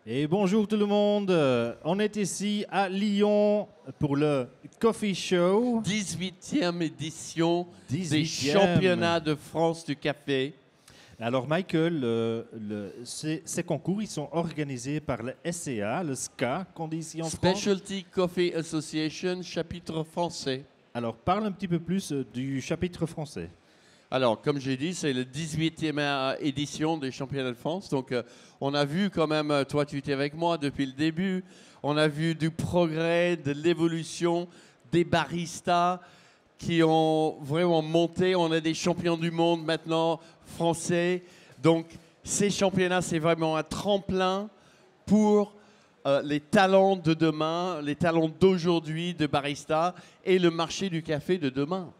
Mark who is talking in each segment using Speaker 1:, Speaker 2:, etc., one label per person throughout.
Speaker 1: Et bonjour tout le monde, on est ici à Lyon pour le Coffee Show.
Speaker 2: 18e édition des
Speaker 1: 18e.
Speaker 2: Championnats de France du Café.
Speaker 1: Alors Michael, ces concours ils sont organisés par le SCA, le SCA qu'on dit ici en France.
Speaker 2: Specialty Coffee Association, chapitre français.
Speaker 1: Alors parle un petit peu plus du chapitre français.
Speaker 2: Alors, comme j'ai dit, c'est la 18e édition des Championnats de France. Donc, on a vu quand même, toi tu étais avec moi depuis le début, on a vu du progrès, de l'évolution des baristas qui ont vraiment monté. On a des champions du monde maintenant français. Donc, ces championnats, c'est vraiment un tremplin pour les talents de demain, les talents d'aujourd'hui de barista et le marché du café de demain.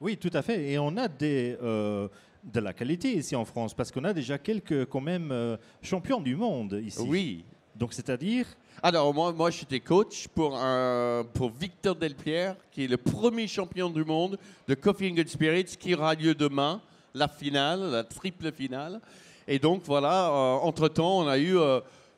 Speaker 1: Oui, tout à fait. Et on a de la qualité ici en France, parce qu'on a déjà quelques quand même champions du monde ici.
Speaker 2: Oui.
Speaker 1: Donc c'est-à-dire...
Speaker 2: Alors moi j'étais coach pour Victor Delpierre, qui est le premier champion du monde de Coffee and Good Spirits, qui aura lieu demain, la finale, la triple finale. Et donc voilà, entre-temps on a eu...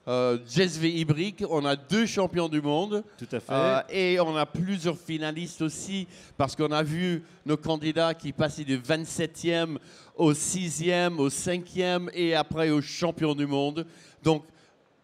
Speaker 2: JSV Ibrick, on a 2 champions du monde.
Speaker 1: Tout à fait.
Speaker 2: Et on a plusieurs finalistes aussi, parce qu'on a vu nos candidats qui passaient du 27e au 6e, au 5e et après au champion du monde. Donc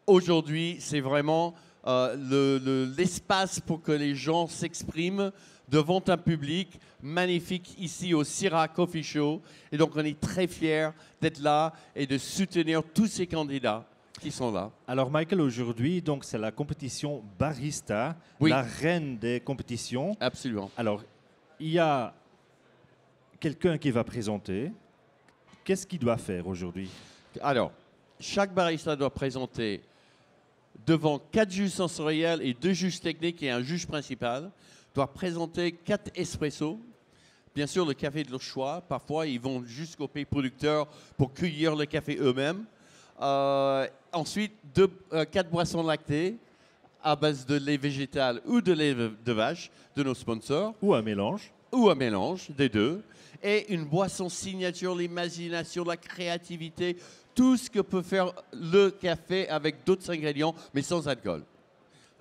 Speaker 2: aujourd'hui, c'est vraiment l'espace pour que les gens s'expriment devant un public magnifique ici au SIRHA Coffee Show. Et donc on est très fiers d'être là et de soutenir tous ces candidats qui sont là.
Speaker 1: Alors Michael, aujourd'hui, donc c'est la compétition Barista,
Speaker 2: oui.
Speaker 1: La reine des compétitions.
Speaker 2: Absolument.
Speaker 1: Alors, il y a quelqu'un qui va présenter. Qu'est-ce qu'il doit faire aujourd'hui?
Speaker 2: Alors, chaque barista doit présenter devant 4 juges sensoriels et 2 juges techniques et un juge principal, doit présenter 4 espressos. Bien sûr, le café de leur choix. Parfois, ils vont jusqu'au pays producteur pour cueillir le café eux-mêmes. Ensuite, 4 boissons lactées à base de lait végétal ou de lait de vache de nos sponsors.
Speaker 1: Ou un mélange.
Speaker 2: Ou un mélange des deux. Et une boisson signature, l'imagination, la créativité, tout ce que peut faire le café avec d'autres ingrédients, mais sans alcool.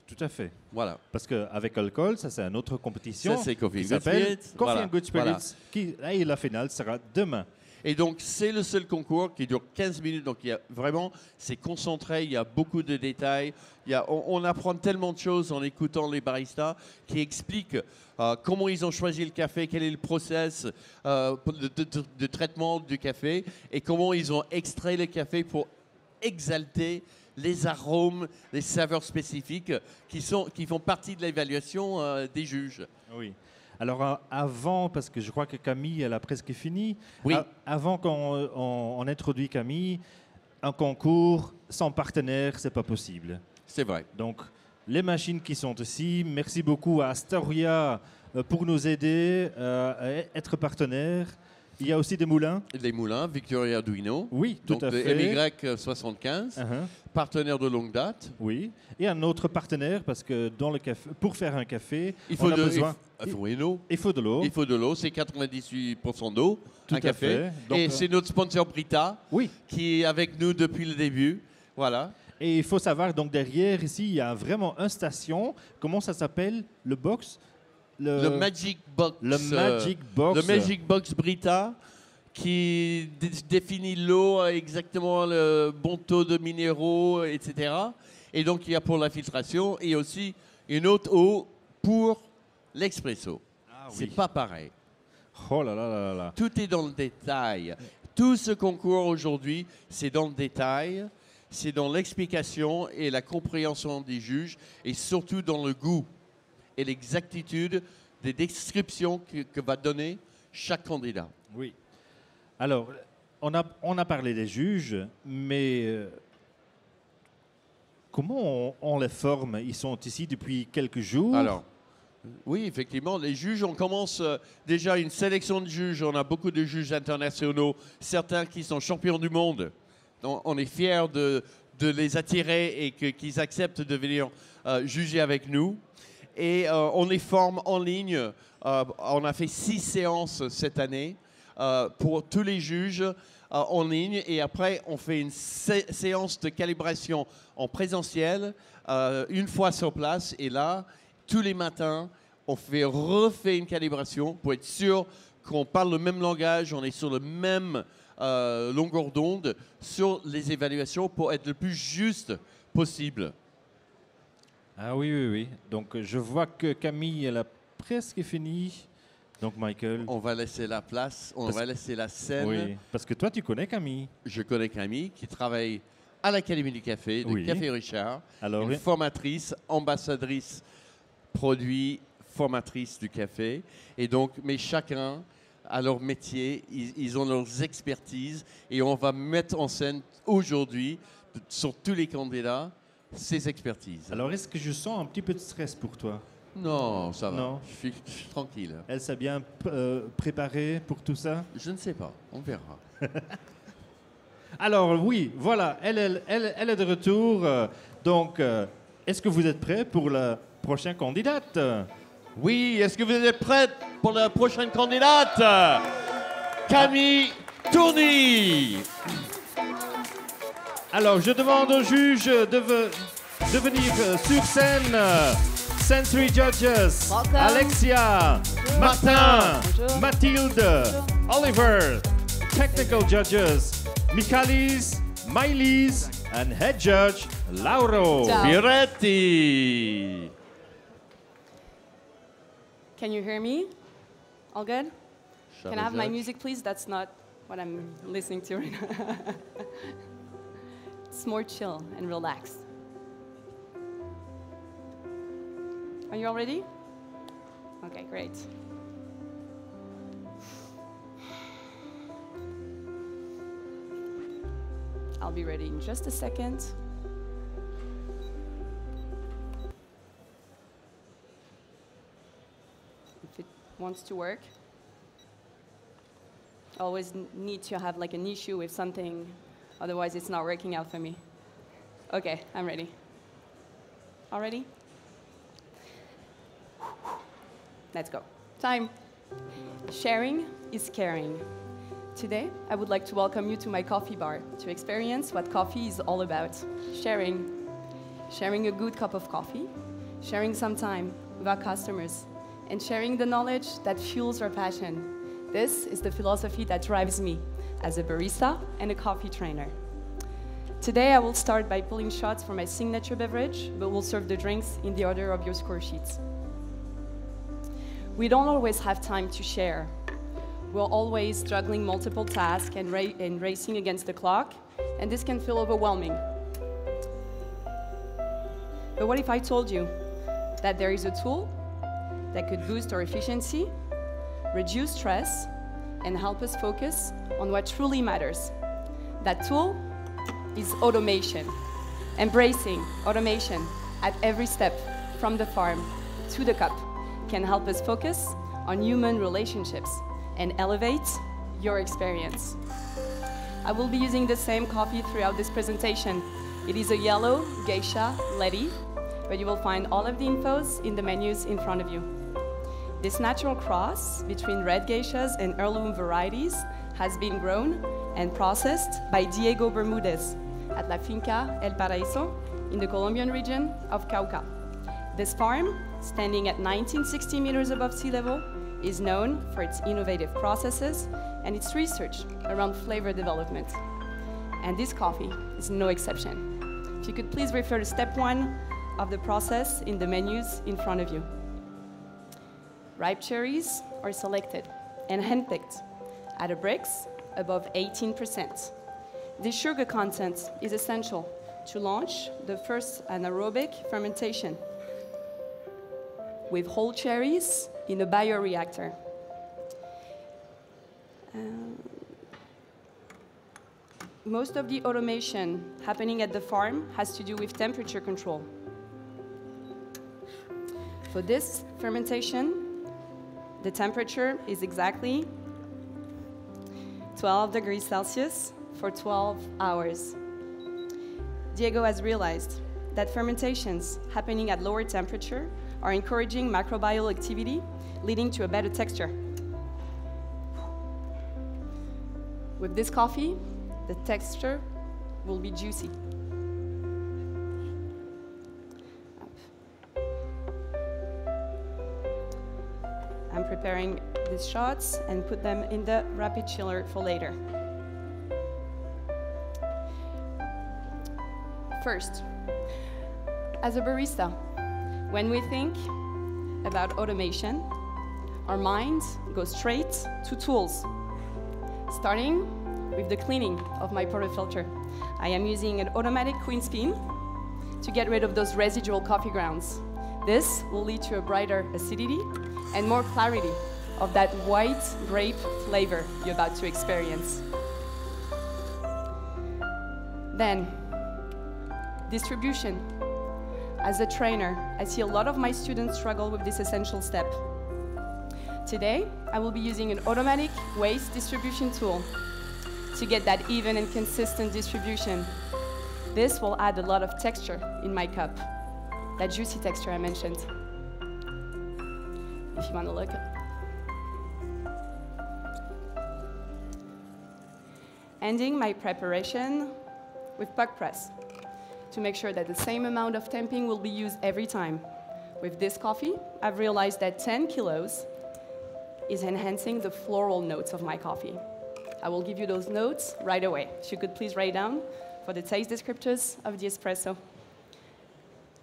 Speaker 1: Tout à fait.
Speaker 2: Voilà.
Speaker 1: Parce qu'avec alcool, ça c'est une autre compétition.
Speaker 2: Ça c'est Coffee
Speaker 1: qui
Speaker 2: and Good
Speaker 1: s'appelle
Speaker 2: Spirits.
Speaker 1: Coffee and Good Spirits.
Speaker 2: Voilà.
Speaker 1: Et la finale sera demain.
Speaker 2: Et donc, c'est le seul concours qui dure 15 minutes. Donc, il y a vraiment, c'est concentré, il y a beaucoup de détails. On apprend tellement de choses en écoutant les baristas qui expliquent comment ils ont choisi le café, quel est le process de traitement du café et comment ils ont extrait le café pour exalter les arômes, les saveurs spécifiques qui font partie de l'évaluation des juges.
Speaker 1: Oui. Alors avant, parce que je crois que Camille, elle a presque fini,
Speaker 2: oui.
Speaker 1: Avant qu'on introduise Camille, un concours sans partenaire, c'est pas possible.
Speaker 2: C'est vrai.
Speaker 1: Donc, les machines qui sont ici, merci beaucoup à Astoria pour nous aider à être partenaire. Il y a aussi des moulins.
Speaker 2: Des moulins, Victoria Duino.
Speaker 1: Oui, tout
Speaker 2: donc
Speaker 1: à fait.
Speaker 2: MY75, partenaire de longue date.
Speaker 1: Oui. Et un autre partenaire, parce que dans le café, pour faire un café,
Speaker 2: il faut
Speaker 1: on a besoin...
Speaker 2: Il faut de l'eau.
Speaker 1: Il faut de l'eau.
Speaker 2: Il faut de l'eau, c'est 98% d'eau, un café.
Speaker 1: Fait. Donc,
Speaker 2: et c'est notre sponsor Brita,
Speaker 1: oui.
Speaker 2: qui est avec nous depuis le début. Voilà.
Speaker 1: Et il faut savoir, donc derrière, ici, il y a vraiment une station. Comment ça s'appelle? Le box?
Speaker 2: Le Magic Box.
Speaker 1: Le Magic Box.
Speaker 2: Le Magic Box Brita, qui définit l'eau, exactement le bon taux de minéraux, etc. Et donc, il y a pour la filtration et aussi une autre eau pour l'expresso. Ah, oui. C'est pas pareil.
Speaker 1: Oh là là là là.
Speaker 2: Tout est dans le détail. Tout ce concours aujourd'hui, c'est dans le détail, c'est dans l'explication et la compréhension des juges et surtout dans le goût et l'exactitude des descriptions que va donner chaque candidat.
Speaker 1: Oui. Alors, on a parlé des juges, mais comment on les forme? Ils sont ici depuis quelques jours.
Speaker 2: Alors, oui, effectivement, les juges, on commence déjà une sélection de juges. On a beaucoup de juges internationaux, certains qui sont champions du monde. On est fiers de les attirer et qu'ils acceptent de venir juger avec nous. Et on les forme en ligne. On a fait 6 séances cette année pour tous les juges en ligne et après on fait une séance de calibration en présentiel une fois sur place et là, tous les matins, on refait une calibration pour être sûr qu'on parle le même langage, on est sur le même longueur d'onde sur les évaluations pour être le plus juste possible.
Speaker 1: Ah oui, oui, oui. Donc je vois que Camille, elle a presque fini. Donc Michael.
Speaker 2: On va laisser la place, on va laisser la scène.
Speaker 1: Oui, parce que toi tu connais Camille.
Speaker 2: Je connais Camille qui travaille à l'Académie du Café, de Café Richard.
Speaker 1: Alors,
Speaker 2: une formatrice, ambassadrice, produit, formatrice du café. Et donc, mais chacun à leur métier, ils ont leurs expertises et on va mettre en scène aujourd'hui, sur tous les candidats, ces expertises.
Speaker 1: Alors, est-ce que je sens un petit peu de stress pour toi?
Speaker 2: Non, ça va.
Speaker 1: Non.
Speaker 2: Je suis tranquille.
Speaker 1: Elle s'est bien préparée pour tout ça?
Speaker 2: Je ne sais pas, on verra.
Speaker 1: Alors, oui, voilà, elle est de retour. Donc, est-ce que vous êtes prêts pour la prochaine candidate?
Speaker 2: Oui, est-ce que vous êtes prête pour la prochaine candidate? Camille Tourny.
Speaker 1: Alors, je demande au juge de venir sur scène. Sensory Judges,
Speaker 3: Welcome.
Speaker 1: Alexia,
Speaker 3: Bonjour.
Speaker 1: Martin,
Speaker 3: Bonjour.
Speaker 1: Mathilde,
Speaker 3: Bonjour.
Speaker 1: Oliver. Technical Judges, Michalis, Mylis, and Head Judge, Lauro.
Speaker 3: Ciao.
Speaker 2: Piretti.
Speaker 3: Can you hear me? All good?
Speaker 2: Shall
Speaker 3: Can I have my
Speaker 2: judge?
Speaker 3: music, please? That's not what I'm listening to right now. It's more chill and relaxed. Are you all ready? Okay, great. I'll be ready in just a second. If it wants to work. I always need to have like an issue with something, otherwise it's not working out for me. Okay, I'm ready. All ready? Let's go. Time. Sharing is caring. Today, I would like to welcome you to my coffee bar to experience what coffee is all about. Sharing. Sharing a good cup of coffee, sharing some time with our customers, and sharing the knowledge that fuels our passion. This is the philosophy that drives me as a barista and a coffee trainer. Today, I will start by pulling shots for my signature beverage, but we'll serve the drinks in the order of your score sheets. We don't always have time to share. We're always juggling multiple tasks and racing against the clock, and this can feel overwhelming. But what if I told you that there is a tool that could boost our efficiency, reduce stress, and help us focus on what truly matters? That tool is automation. Embracing automation at every step, from the farm to the cup, can help us focus on human relationships and elevate your experience. I will be using the same coffee throughout this presentation. It is a yellow geisha latte, but you will find all of the infos in the menus in front of you. This natural cross between red geishas and heirloom varieties has been grown and processed by Diego Bermudez at La Finca El Paraíso in the Colombian region of Cauca. This farm, standing at 1960 meters above sea level, is known for its innovative processes and its research around flavor development. And this coffee is no exception. If you could please refer to step 1 of the process in the menus in front of you. Ripe cherries are selected and handpicked at a Brix above 18%. This sugar content is essential to launch the first anaerobic fermentation with whole cherries in a bioreactor. Most of the automation happening at the farm has to do with temperature control. For this fermentation, the temperature is exactly 12 degrees Celsius for 12 hours. Diego has realized that fermentations happening at lower temperature are encouraging microbial activity, leading to a better texture. With this coffee, the texture will be juicy. I'm preparing these shots and put them in the rapid chiller for later. First, as a barista, when we think about automation, our mind goes straight to tools, starting with the cleaning of my portafilter. I am using an automatic queen spin to get rid of those residual coffee grounds. This will lead to a brighter acidity and more clarity of that white grape flavor you're about to experience. Then, distribution. As a trainer, I see a lot of my students struggle with this essential step. Today, I will be using an automatic waste distribution tool to get that even and consistent distribution. This will add a lot of texture in my cup, that juicy texture I mentioned. If you want to look. Ending my preparation with puck press to make sure that the same amount of temping will be used every time. With this coffee, I've realized that 10 kilos is enhancing the floral notes of my coffee. I will give you those notes right away. If you could please write down for the taste descriptors of the espresso.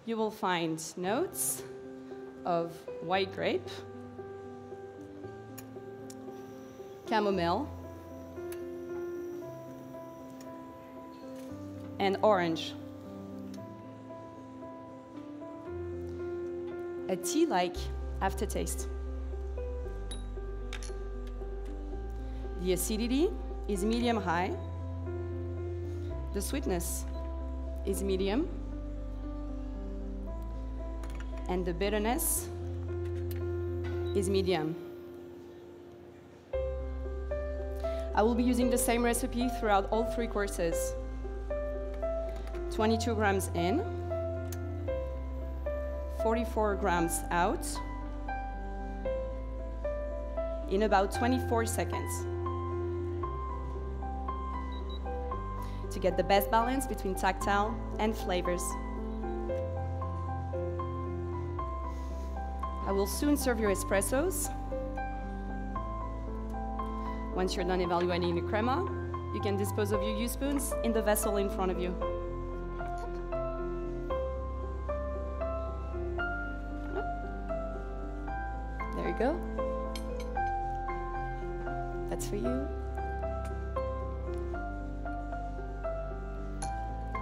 Speaker 3: You will find notes of white grape, chamomile, and orange. A tea-like aftertaste. The acidity is medium-high. The sweetness is medium. And the bitterness is medium. I will be using the same recipe throughout all 3 courses. 22 grams in, 44 grams out, in about 24 seconds. To get the best balance between tactile and flavors. I will soon serve your espressos. Once you're done evaluating the crema, you can dispose of your U-spoons in the vessel in front of you. There you go. That's for you.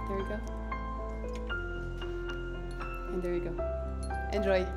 Speaker 3: There you go. And there you go. Enjoy.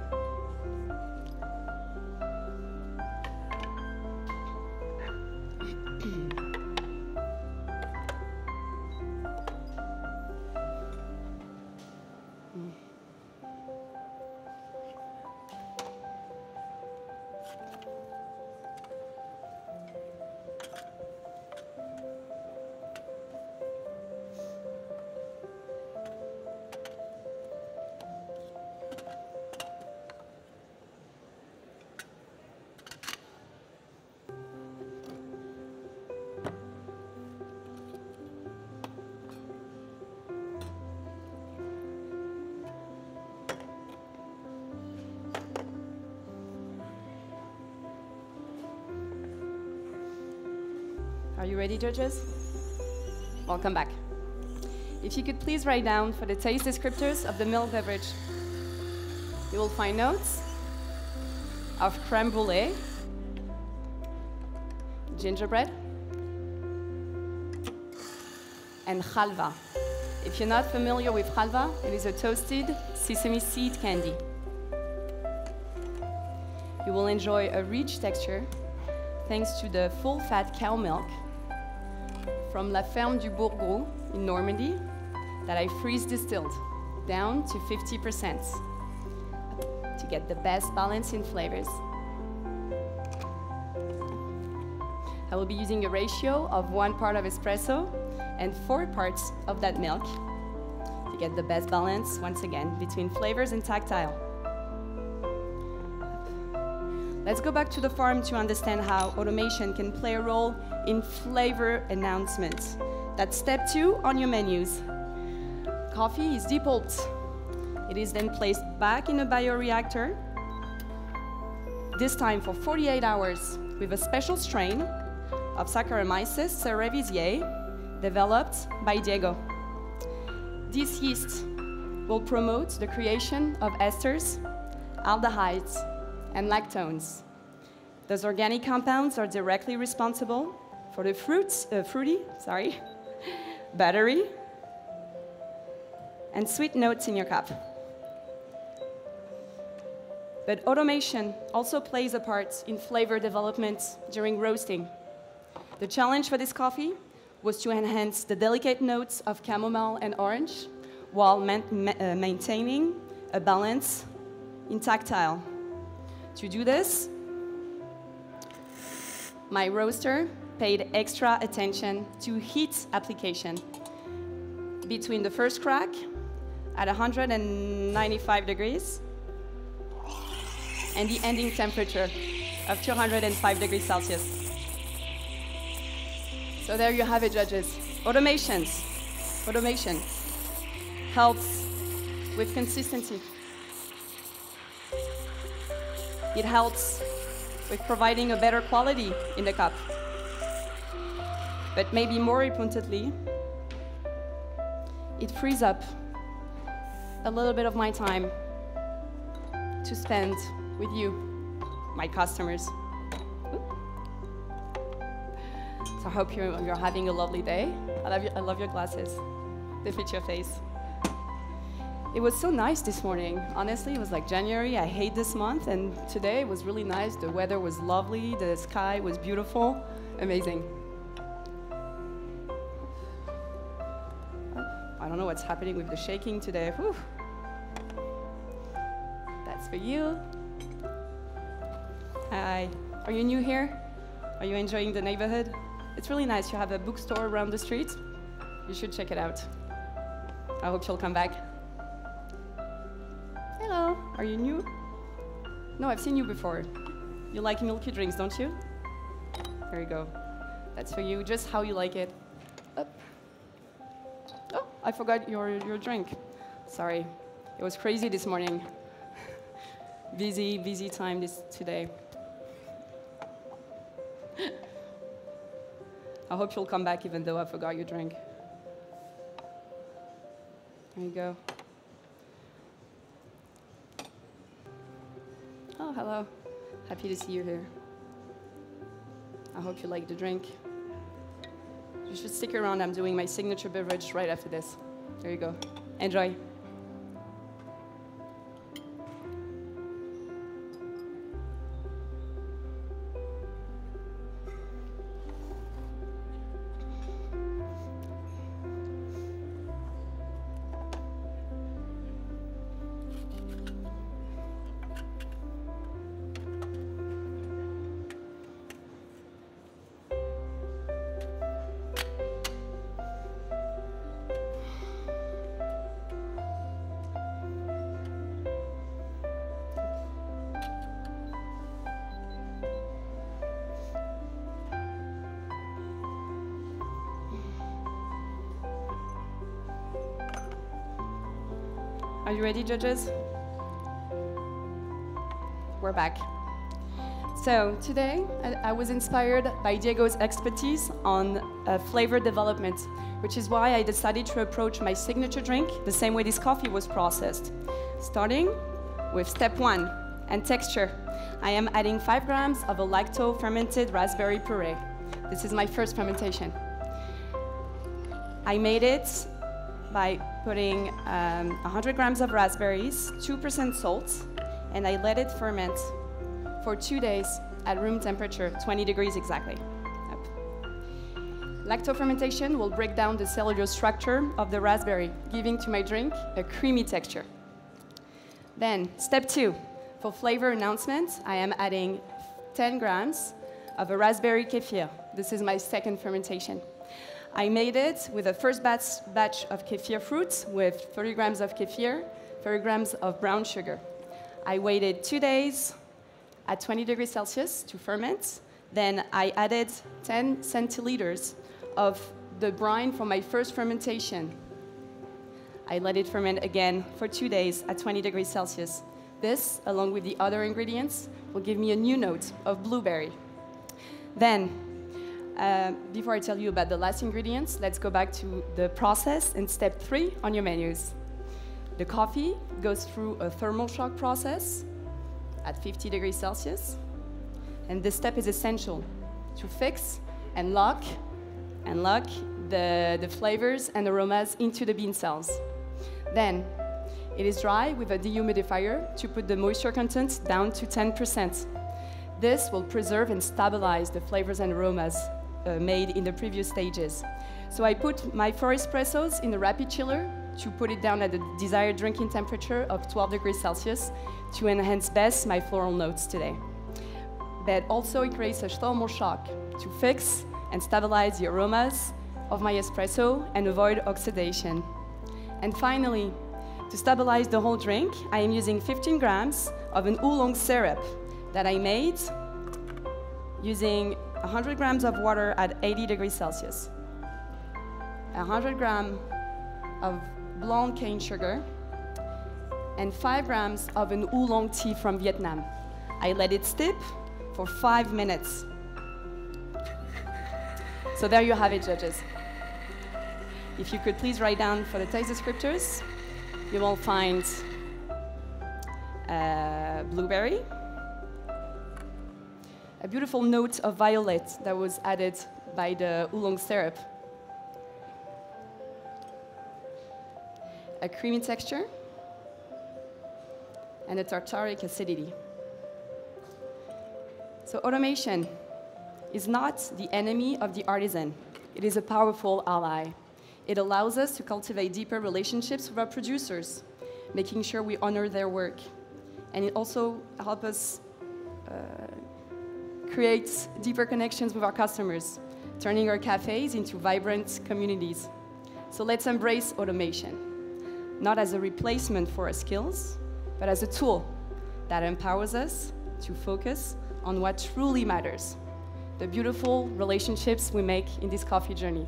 Speaker 3: Are you ready, judges? Welcome back. If you could please write down for the taste descriptors of the milk beverage. You will find notes of crème brûlée, gingerbread, and halva. If you're not familiar with halva, it is a toasted sesame seed candy. You will enjoy a rich texture thanks to the full-fat cow milk from La Ferme du Bourgou in Normandy that I freeze distilled down to 50% to get the best balance in flavors. I will be using a ratio of 1 part of espresso and 4 parts of that milk to get the best balance, once again, between flavors and tactile. Let's go back to the farm to understand how automation can play a role in flavor announcements. That's step 2 on your menus. Coffee is depulped. It is then placed back in a bioreactor, this time for 48 hours, with a special strain of Saccharomyces cerevisiae developed by Diego. This yeast will promote the creation of esters, aldehydes, and lactones. Those organic compounds are directly responsible for the fruity, buttery, and sweet notes in your cup. But automation also plays a part in flavor development during roasting. The challenge for this coffee was to enhance the delicate notes of chamomile and orange while maintaining a balance in tactile. To do this, my roaster paid extra attention to heat application between the first crack at 195 degrees and the ending temperature of 205 degrees Celsius. So there you have it, judges. Automation helps with consistency. It helps with providing a better quality in the cup. But maybe more importantly, it frees up a little bit of my time to spend with you, my customers. So I hope you're having a lovely day. I love your glasses. They fit your face. It was so nice this morning. Honestly, it was like January. I hate this month, and today it was really nice. The weather was lovely. The sky was beautiful. Amazing. I don't know what's happening with the shaking today. Whew. That's for you. Hi. Are you new here? Are you enjoying the neighborhood? It's really nice. You have a bookstore around the street. You should check it out. I hope you'll come back. Hello. Are you new? No, I've seen you before. You like milky drinks, don't you? There you go. That's for you, just how you like it. Up. Oh, I forgot your drink. Sorry. It was crazy this morning. Busy time today. I hope you'll come back even though I forgot your drink. There you go. Oh, hello. Happy to see you here. I hope you like the drink. You should stick around. I'm doing my signature beverage right after this. There you go. Enjoy. Are you ready, judges? We're back. So today, I was inspired by Diego's expertise on flavor development, which is why I decided to approach my signature drink the same way this coffee was processed. Starting with step 1, and texture. I am adding 5 grams of a lacto-fermented raspberry puree. This is my first fermentation. I made it by putting 100 grams of raspberries, 2% salt, and I let it ferment for 2 days at room temperature, 20 degrees exactly. Yep. Lacto-fermentation will break down the cellular structure of the raspberry, giving to my drink a creamy texture. Then, step 2. For flavor announcement, I am adding 10 grams of a raspberry kefir. This is my second fermentation. I made it with a first batch of kefir fruits with 30 grams of kefir, 30 grams of brown sugar. I waited 2 days at 20 degrees Celsius to ferment. Then I added 10 centiliters of the brine from my first fermentation. I let it ferment again for 2 days at 20 degrees Celsius. This, along with the other ingredients, will give me a new note of blueberry. Then, before I tell you about the last ingredients, let's go back to the process in step 3 on your menus. The coffee goes through a thermal shock process at 50 degrees Celsius. And this step is essential to fix and lock the flavors and aromas into the bean cells. Then, it is dry with a dehumidifier to put the moisture content down to 10%. This will preserve and stabilize the flavors and aromas made in the previous stages. So I put my 4 espressos in the rapid chiller to put it down at the desired drinking temperature of 12 degrees Celsius to enhance best my floral notes today. But also it creates a thermal shock to fix and stabilize the aromas of my espresso and avoid oxidation. And finally, to stabilize the whole drink, I am using 15 grams of an oolong syrup that I made using 100 grams of water at 80 degrees Celsius, 100 grams of blonde cane sugar, and 5 grams of an oolong tea from Vietnam. I let it steep for 5 minutes. So there you have it, judges. If you could please write down for the taste descriptors, you will find blueberry, a beautiful note of violet that was added by the oolong syrup, a creamy texture, and a tartaric acidity. So automation is not the enemy of the artisan. It is a powerful ally. It allows us to cultivate deeper relationships with our producers, making sure we honor their work. And it also helps us create deeper connections with our customers, turning our cafes into vibrant communities. So let's embrace automation, not as a replacement for our skills, but as a tool that empowers us to focus on what truly matters, the beautiful relationships we make in this coffee journey.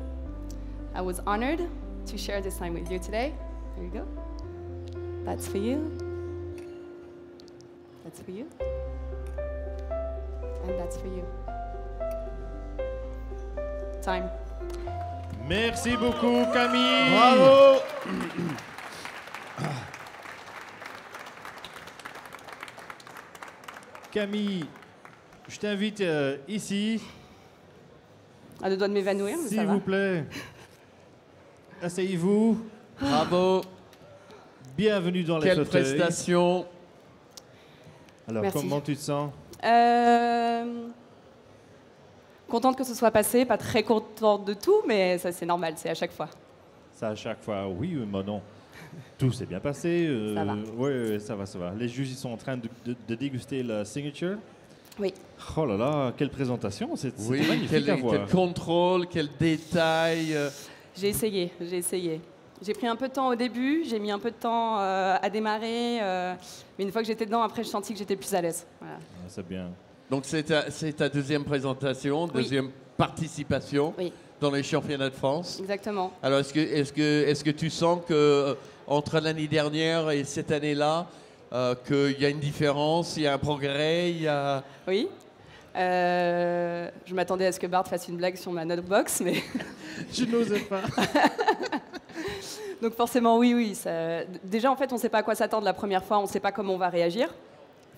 Speaker 3: I was honored to share this time with you today. There you go. That's for you. That's for you. And that's for you. Time.
Speaker 1: Merci beaucoup, Camille.
Speaker 2: Bravo.
Speaker 1: Camille, je t'invite ici.
Speaker 3: À deux doigts de m'évanouir, mais ça va.
Speaker 1: S'il vous plaît. Asseyez-vous.
Speaker 2: Bravo.
Speaker 1: Bienvenue dans les
Speaker 2: Quelle
Speaker 1: fauteuils.
Speaker 2: prestation.
Speaker 1: Alors,
Speaker 3: Merci.
Speaker 1: comment tu te sens?
Speaker 3: Contente que ce soit passé, pas très contente de tout, mais ça c'est normal, c'est à chaque fois.
Speaker 1: Ça, à chaque fois, oui, mais non. Tout s'est bien passé.
Speaker 3: Ça va.
Speaker 1: Oui, ça va, ça va. Les juges ils sont en train de déguster la signature.
Speaker 3: Oui.
Speaker 1: Oh là là, quelle présentation. C'était
Speaker 2: Oui,
Speaker 1: magnifique à voir.
Speaker 2: quel contrôle, quel détail.
Speaker 3: J'ai essayé. J'ai pris un peu de temps au début, j'ai mis un peu de temps à démarrer, mais une fois que j'étais dedans, après, je sentis que j'étais plus à l'aise. Voilà.
Speaker 1: Ah, c'est bien.
Speaker 2: Donc c'est ta deuxième présentation, deuxième participation dans les championnats de France.
Speaker 3: Exactement.
Speaker 2: Alors est-ce que tu sens que entre l'année dernière et cette année-là, qu'il y a une différence, il y a un progrès, il y a...
Speaker 3: Oui. Je m'attendais à ce que Bart fasse une blague sur ma notebox, mais...
Speaker 1: Je n'osais pas.
Speaker 3: Donc forcément, oui. Déjà, en fait, on ne sait pas à quoi s'attendre la première fois, on ne sait pas comment on va réagir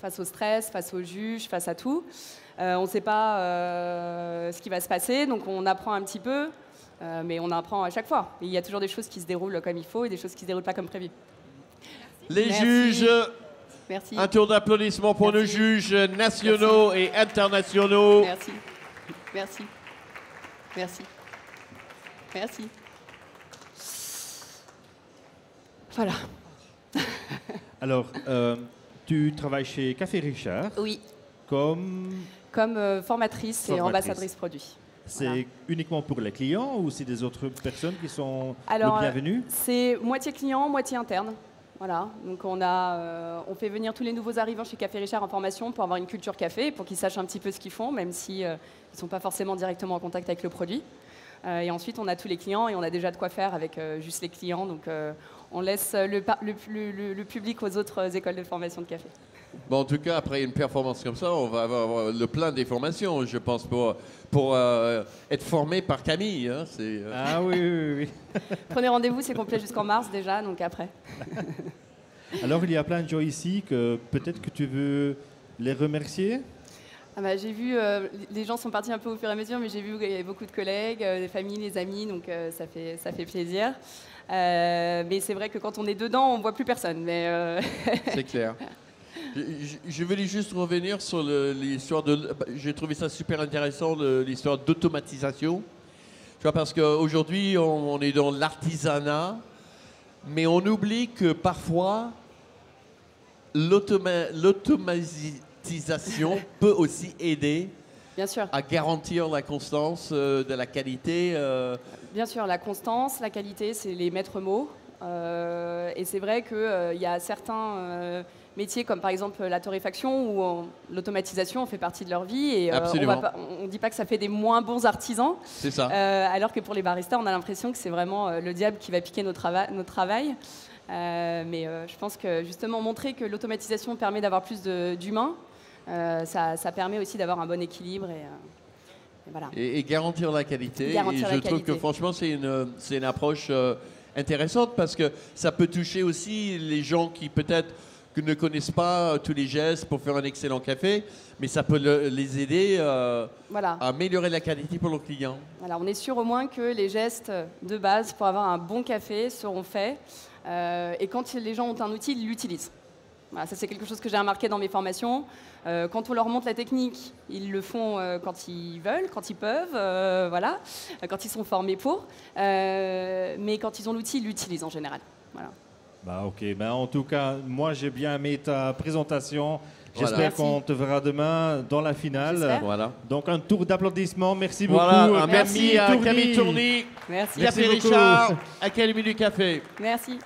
Speaker 3: face au stress, face au juge, face à tout. On ne sait pas ce qui va se passer, donc on apprend un petit peu, mais on apprend à chaque fois. Et il y a toujours des choses qui se déroulent comme il faut et des choses qui ne se déroulent pas comme prévu.
Speaker 2: Les
Speaker 3: Merci.
Speaker 2: juges,
Speaker 3: Merci.
Speaker 2: un tour d'applaudissements pour
Speaker 3: Merci.
Speaker 2: nos juges nationaux et internationaux.
Speaker 3: Merci. Merci. Merci. Merci. Voilà.
Speaker 1: Alors, tu travailles chez Café Richard
Speaker 3: Oui,
Speaker 1: comme
Speaker 3: formatrice et ambassadrice produit.
Speaker 1: C'est
Speaker 3: Voilà.
Speaker 1: uniquement pour les clients ou c'est des autres personnes qui sont
Speaker 3: Alors,
Speaker 1: le bienvenu?
Speaker 3: c'est moitié client, moitié interne. Voilà, donc on fait venir tous les nouveaux arrivants chez Café Richard en formation pour avoir une culture café, pour qu'ils sachent un petit peu ce qu'ils font, même si ils ne sont pas forcément directement en contact avec le produit. Et ensuite, on a tous les clients et on a déjà de quoi faire avec juste les clients. Donc, on laisse le public aux autres écoles de formation de café.
Speaker 2: Bon, en tout cas, après une performance comme ça, on va avoir le plein d'informations, je pense, pour être formé par Camille. Hein,
Speaker 1: Ah oui.
Speaker 3: Prenez rendez-vous, c'est complet jusqu'en mars déjà, donc après.
Speaker 1: Alors, il y a plein de gens ici que peut-être que tu veux les remercier.
Speaker 3: Ah bah, j'ai vu, les gens sont partis un peu au fur et à mesure, mais j'ai vu qu'il y avait beaucoup de collègues, des familles, des amis, donc ça fait plaisir. Mais c'est vrai que quand on est dedans, on ne voit plus personne. Mais
Speaker 2: C'est clair. Je voulais juste revenir sur l'histoire de... J'ai trouvé ça super intéressant, l'histoire d'automatisation. Tu vois, parce qu'aujourd'hui, on est dans l'artisanat, mais on oublie que parfois, l'automatisation peut aussi aider
Speaker 3: bien sûr.
Speaker 2: À garantir la constance de la qualité.
Speaker 3: Bien sûr, la constance, la qualité, c'est les maîtres mots. Et c'est vrai qu'il y a certains métiers comme par exemple la torréfaction où l'automatisation fait partie de leur vie et on ne dit pas que ça fait des moins bons artisans.
Speaker 2: C'est ça.
Speaker 3: Alors que pour les baristas, on a l'impression que c'est vraiment le diable qui va piquer notre travail. Mais je pense que justement montrer que l'automatisation permet d'avoir plus d'humains, ça permet aussi d'avoir un bon équilibre. Et voilà.
Speaker 2: Et garantir la qualité. Je trouve que franchement, c'est une approche intéressante parce que ça peut toucher aussi les gens qui peut-être ne connaissent pas tous les gestes pour faire un excellent café, mais ça peut les aider
Speaker 3: voilà.
Speaker 2: à améliorer la qualité pour leurs clients.
Speaker 3: Voilà, on est sûr au moins que les gestes de base pour avoir un bon café seront faits et quand les gens ont un outil, ils l'utilisent. Voilà, ça c'est quelque chose que j'ai remarqué dans mes formations. Quand on leur montre la technique, ils le font quand ils veulent, quand ils peuvent, voilà, quand ils sont formés pour. Mais quand ils ont l'outil, ils l'utilisent en général. Voilà.
Speaker 1: Bah ok, en tout cas, moi j'ai bien aimé ta présentation. J'espère
Speaker 2: Voilà.
Speaker 1: qu'on te verra demain dans la finale.
Speaker 2: Voilà.
Speaker 1: Donc un tour d'applaudissements. Merci beaucoup.
Speaker 2: Voilà,
Speaker 1: Merci
Speaker 2: merci à
Speaker 1: Tourny.
Speaker 2: Camille Tourny,
Speaker 3: Merci.
Speaker 2: Café
Speaker 1: Merci beaucoup.
Speaker 2: Richard, Académie du Café.
Speaker 3: Merci.